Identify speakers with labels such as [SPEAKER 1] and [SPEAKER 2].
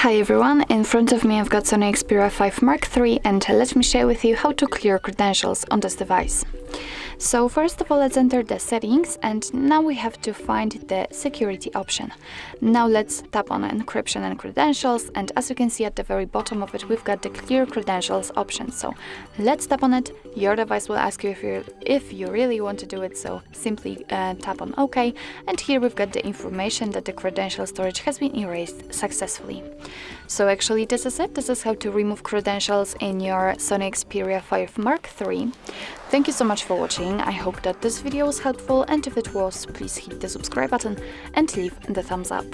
[SPEAKER 1] Hi everyone, in front of me I've got SONY Xperia 5 Mark III and let me share with you how to clear credentials on this device. So first of all, let's enter the settings and now we have to find the security option. Now let's tap on encryption and credentials, and as you can see at the very bottom of it we've got the clear credentials option. So let's tap on it. Your device will ask you if you really want to do it, so simply tap on OK, and here we've got the information that the credential storage has been erased successfully. So actually this is it. This is how to remove credentials in your SONY Xperia 5 Mark III. Thank you so much for watching. I hope that this video was helpful, and if it was, please hit the subscribe button and leave the thumbs up.